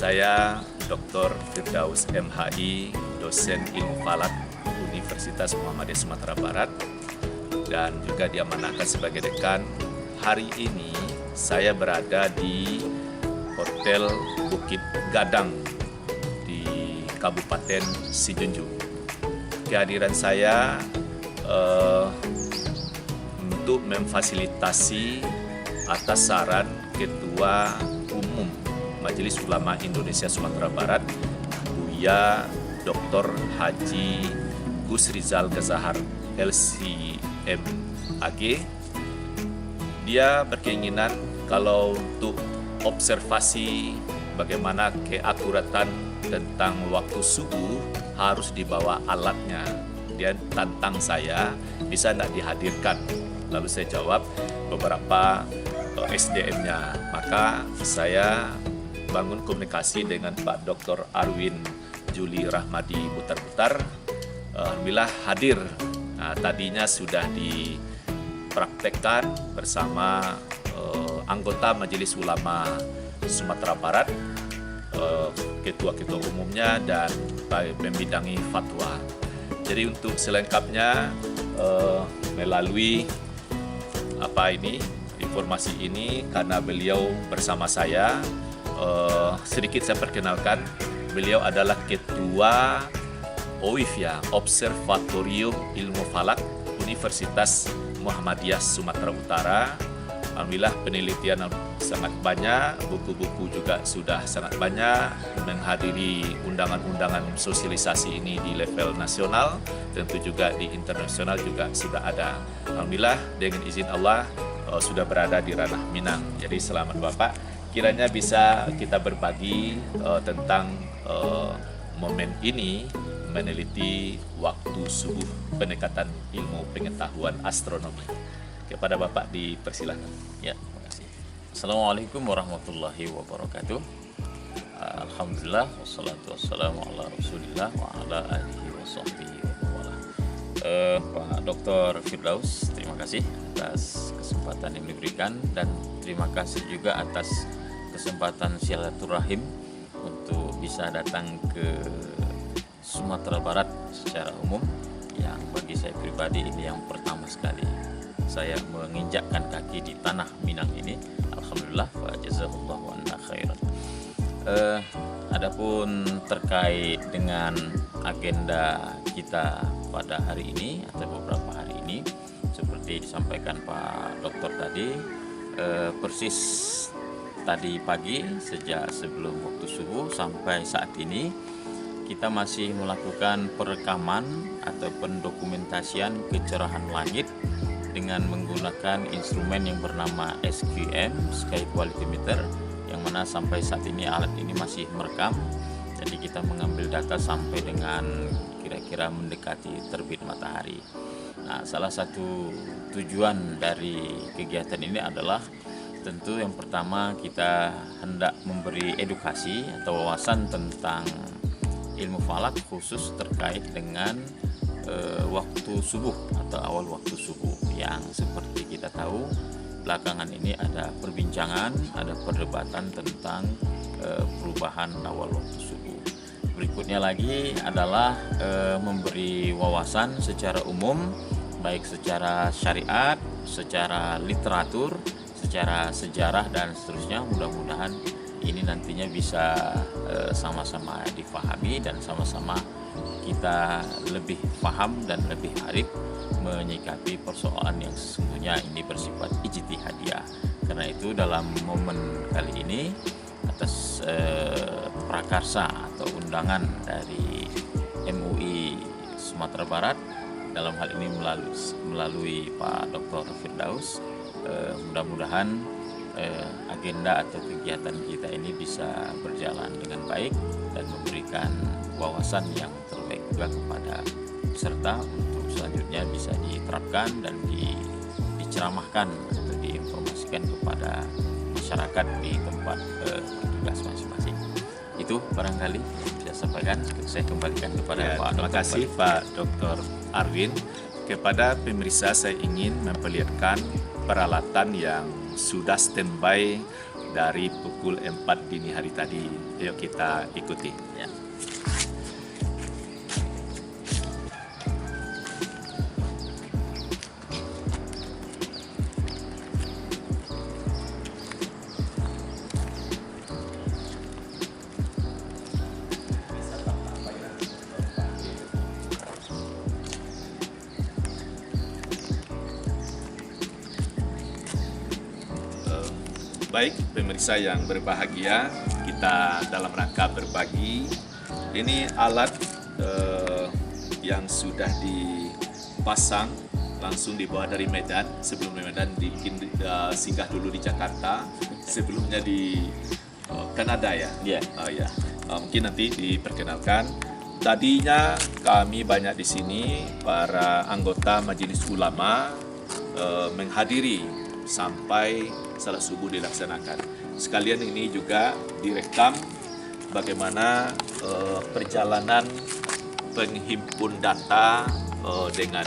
Saya Dr. Firdaus MHI, dosen ilmu falak Universitas Muhammadiyah Sumatera Barat dan juga diamanahkan sebagai dekan. Hari ini saya berada di Hotel Bukit Gadang di Kabupaten Sijunjung. Kehadiran saya untuk memfasilitasi atas saran Ketua Umum Majelis Ulama Indonesia Sumatera Barat, Buya Dr. Haji Gus Rizal Ghazahar LCMAG. Dia berkeinginan kalau untuk observasi bagaimana keakuratan tentang waktu subuh harus dibawa alatnya. Dia tantang saya, bisa tidak dihadirkan? Lalu saya jawab beberapa SDM-nya. Maka saya bangun komunikasi dengan Pak Dr. Arwin Juli Rahmadi Butar-Butar. Alhamdulillah hadir. Nah, tadinya sudah dipraktekkan bersama anggota Majelis Ulama Sumatera Barat, ketua-ketua umumnya dan membidangi fatwa. Jadi untuk selengkapnya melalui informasi ini karena beliau bersama saya, sedikit saya perkenalkan, beliau adalah Ketua OIF ya, Observatorium Ilmu Falak Universitas Muhammadiyah Sumatera Utara. Alhamdulillah penelitian sangat banyak, buku-buku juga sudah sangat banyak, menghadiri undangan-undangan sosialisasi ini di level nasional, tentu juga di internasional juga sudah ada. Alhamdulillah dengan izin Allah sudah berada di ranah Minang. Jadi selamat Bapak. Kiranya bisa kita berbagi tentang momen ini meneliti waktu subuh, pendekatan ilmu pengetahuan astronomi. Kepada Bapak dipersilakan. Ya, terima kasih. Assalamualaikum warahmatullahi wabarakatuh. Alhamdulillah wassalatu wassalamu ala Rasulillah wa ala alihi wa sahbihi wa wala. Pak Dr. Firdaus, terima kasih atas kesempatan yang diberikan dan terima kasih juga atas kesempatan silaturahim untuk bisa datang ke Sumatera Barat secara umum, yang bagi saya pribadi ini yang pertama sekali saya menginjakkan kaki di tanah Minang ini. Alhamdulillah, wa jazakallahu anna khairan. Adapun terkait dengan agenda kita pada hari ini atau beberapa hari ini, seperti disampaikan Pak Dokter tadi, persis tadi pagi sejak sebelum waktu subuh sampai saat ini kita masih melakukan perekaman atau pendokumentasian kecerahan langit dengan menggunakan instrumen yang bernama SQM, Sky Quality Meter, yang mana sampai saat ini alat ini masih merekam. Jadi kita mengambil data sampai dengan kira-kira mendekati terbit matahari. Nah, salah satu tujuan dari kegiatan ini adalah tentu yang pertama kita hendak memberi edukasi atau wawasan tentang ilmu falak khusus terkait dengan waktu subuh atau awal waktu subuh, yang seperti kita tahu belakangan ini ada perbincangan, ada perdebatan tentang perubahan awal waktu subuh. Berikutnya lagi adalah memberi wawasan secara umum, baik secara syariat, secara literatur, secara sejarah dan seterusnya. Mudah-mudahan ini nantinya bisa sama-sama difahami dan sama-sama kita lebih paham dan lebih arif menyikapi persoalan yang sesungguhnya ini bersifat ijtihadiyah. Karena itu dalam momen kali ini atas prakarsa atau undangan dari MUI Sumatera Barat, dalam hal ini melalui Pak Dr. Firdaus, mudah-mudahan agenda atau kegiatan kita ini bisa berjalan dengan baik dan memberikan wawasan yang terbaik juga kepada peserta untuk selanjutnya bisa diterapkan dan diceramahkan atau diinformasikan kepada masyarakat di tempat tugas masing-masing. Itu barangkali yang bisa sampaikan. Saya kembalikan kepada Pak Dr. Terima kasih Pak Dr. Arwin. Kepada pemirsa saya ingin memperlihatkan peralatan yang sudah standby dari pukul 4 dini hari tadi. Yuk kita ikuti. Ya. Baik, pemirsa yang berbahagia, kita dalam rangka berbagi. Ini alat yang sudah dipasang langsung dibawa dari Medan. Sebelum Medan singgah dulu di Jakarta, sebelumnya di Kanada ya. Iya. Ya. Mungkin nanti diperkenalkan. Tadinya kami banyak di sini para anggota Majelis Ulama menghadiri sampai salat subuh dilaksanakan. Sekalian ini juga direkam bagaimana perjalanan penghimpun data dengan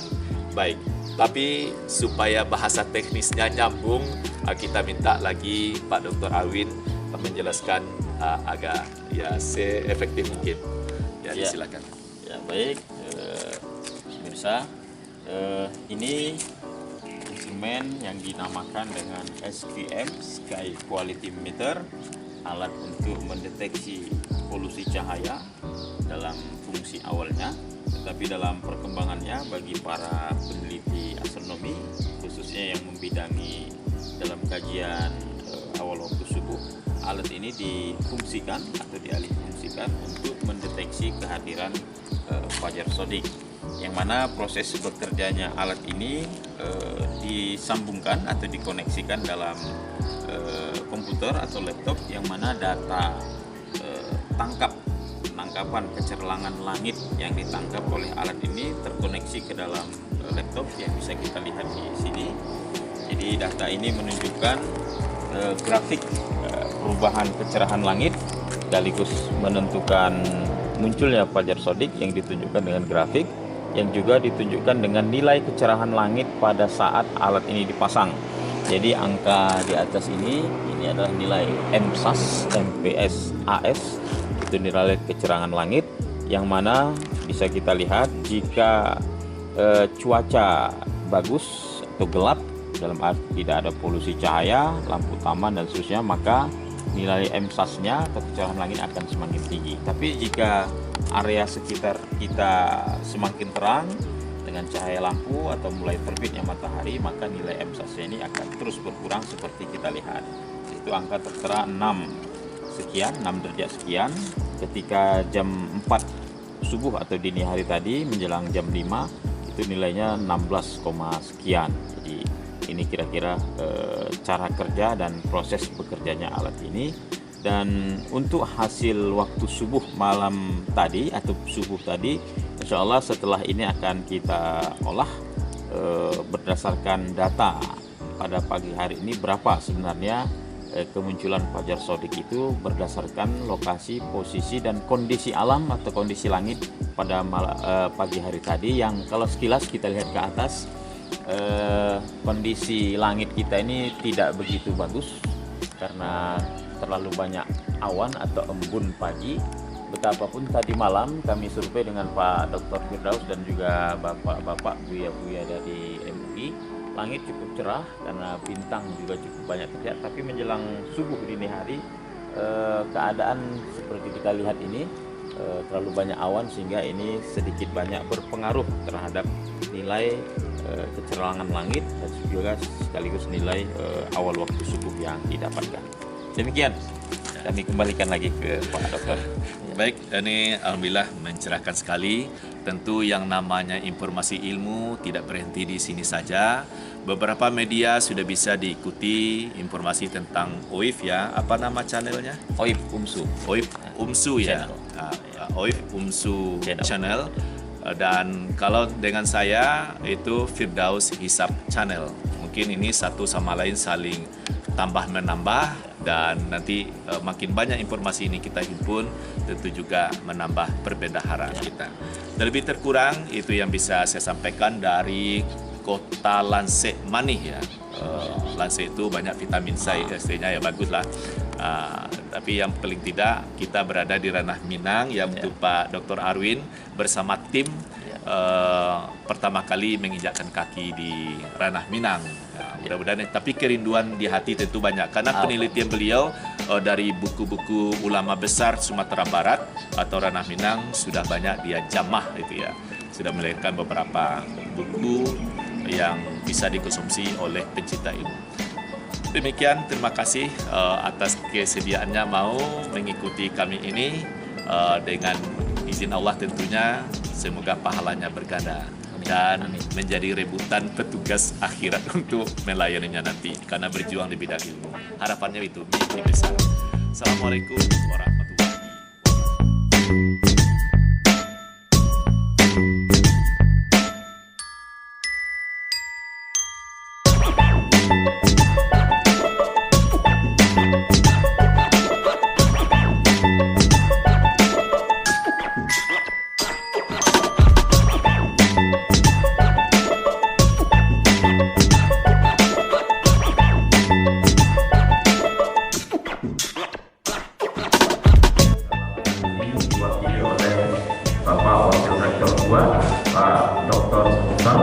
baik. Tapi supaya bahasa teknisnya nyambung, kita minta lagi Pak Dr. Awin menjelaskan agak ya seefektif mungkin. Ya, Ya. silakan. Ya, baik, pemirsa, ini instrumen yang dinamakan dengan SQM Sky Quality Meter, alat untuk mendeteksi polusi cahaya dalam fungsi awalnya, tetapi dalam perkembangannya bagi para peneliti astronomi khususnya yang membidangi dalam kajian awal waktu subuh, alat ini difungsikan atau dialihfungsikan untuk mendeteksi kehadiran fajar sodik, yang mana proses bekerjanya alat ini disambungkan atau dikoneksikan dalam komputer atau laptop, yang mana data penangkapan kecerlangan langit yang ditangkap oleh alat ini terkoneksi ke dalam laptop yang bisa kita lihat di sini. Jadi data ini menunjukkan grafik perubahan kecerahan langit sekaligus menentukan munculnya fajar sodik yang ditunjukkan dengan grafik, yang juga ditunjukkan dengan nilai kecerahan langit pada saat alat ini dipasang. Jadi angka di atas ini adalah nilai MSAS, MPS, AS, itu nilai kecerahan langit, yang mana bisa kita lihat jika cuaca bagus atau gelap, dalam arti tidak ada polusi cahaya, lampu taman dan seterusnya, maka nilai MSAS-nya atau kecerahan langit akan semakin tinggi. Tapi jika area sekitar kita semakin terang dengan cahaya lampu atau mulai terbitnya matahari, maka nilai MSAS-nya ini akan terus berkurang seperti kita lihat. Itu angka tertera 6 derajat sekian ketika jam 4 subuh atau dini hari tadi menjelang jam 5 itu nilainya 16, sekian. Jadi ini kira-kira cara kerja dan proses bekerjanya alat ini. Dan untuk hasil waktu subuh malam tadi atau subuh tadi, insya Allah setelah ini akan kita olah berdasarkan data pada pagi hari ini berapa sebenarnya kemunculan fajar sodik itu berdasarkan lokasi, posisi, dan kondisi alam atau kondisi langit pada pagi hari tadi, yang kalau sekilas kita lihat ke atas, kondisi langit kita ini tidak begitu bagus karena terlalu banyak awan atau embun pagi. Betapapun tadi malam kami survei dengan Pak Dr. Firdaus dan juga Bapak-Bapak Buya-Buya dari MUI, langit cukup cerah karena bintang juga cukup banyak terlihat. Tapi menjelang subuh dini hari, keadaan seperti kita lihat ini terlalu banyak awan, sehingga ini sedikit banyak berpengaruh terhadap nilai kecerangan langit dan juga sekaligus nilai awal waktu subuh yang didapatkan. Demikian, kami kembalikan lagi ke Pak Dokter. Baik, ini alhamdulillah mencerahkan sekali. Tentu yang namanya informasi ilmu tidak berhenti di sini saja. Beberapa media sudah bisa diikuti informasi tentang OIF ya. Apa nama channelnya? OIF UMSU. OIF UMSU ya. OIF UMSU channel. Dan kalau dengan saya itu Firdaus Hisab channel. Mungkin ini satu sama lain saling tambah menambah, dan nanti makin banyak informasi ini kita himpun, tentu juga menambah perbendaharaan kita. Lebih terkurang itu yang bisa saya sampaikan dari Kota Lansek Manih ya, langsir itu banyak vitamin C-nya ya bagus lah. Tapi yang paling tidak kita berada di ranah Minang yang untuk Pak Dr. Arwin bersama tim pertama kali menginjakkan kaki di ranah Minang. Mudah-mudahan, tapi kerinduan di hati tentu banyak karena penelitian beliau dari buku-buku ulama besar Sumatera Barat atau ranah Minang sudah banyak dia jamah itu ya, sudah melahirkan beberapa buku yang bisa dikonsumsi oleh pencinta ilmu. Demikian, terima kasih atas kesediaannya mau mengikuti kami ini. Dengan izin Allah tentunya, semoga pahalanya berganda dan menjadi rebutan petugas akhirat untuk melayaninya nanti karena berjuang di bidang ilmu. Harapannya itu mimpi besar. Assalamualaikum warahmatullahi wabarakatuh. Diwakili oleh Bapak Wakil Rektor 2, Pak Dr. Sultan.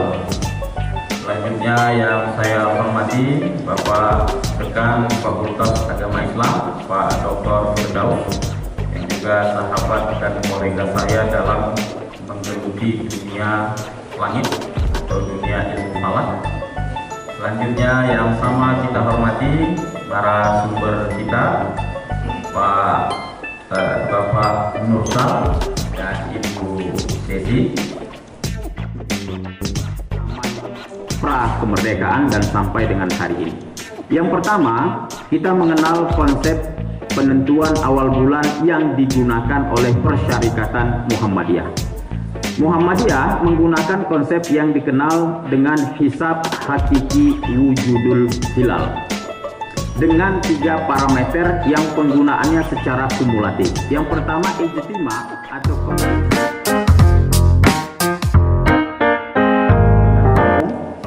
Selanjutnya yang saya hormati Bapak Dekan Fakultas Agama Islam, Pak Dr. Firdaus, yang juga sahabat dan kolega saya dalam menggeluti dunia langit atau dunia ilmu falak. Selanjutnya yang sama kita hormati para sumber kita, Bapak Nursal dan Ibu Desi. Pra kemerdekaan dan sampai dengan hari ini. Yang pertama, kita mengenal konsep penentuan awal bulan yang digunakan oleh Persyarikatan Muhammadiyah. Muhammadiyah menggunakan konsep yang dikenal dengan hisab hakiki wujudul hilal dengan 3 parameter yang penggunaannya secara kumulatif. Yang pertama, ijtima atau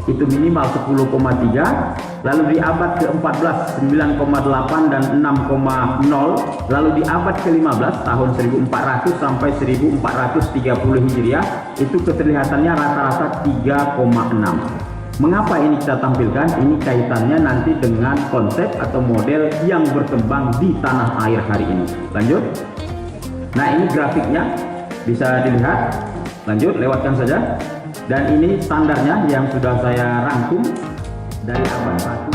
itu minimal 10,3, lalu di abad ke-14 9,8 dan 6,0, lalu di abad ke-15 tahun 1400 sampai 1430 Hijriah itu keterlihatannya rata-rata 3,6. Mengapa ini kita tampilkan? Ini kaitannya nanti dengan konsep atau model yang berkembang di tanah air hari ini. Lanjut. Nah, ini grafiknya bisa dilihat. Lanjut, lewatkan saja. Dan ini standarnya yang sudah saya rangkum dari abad 1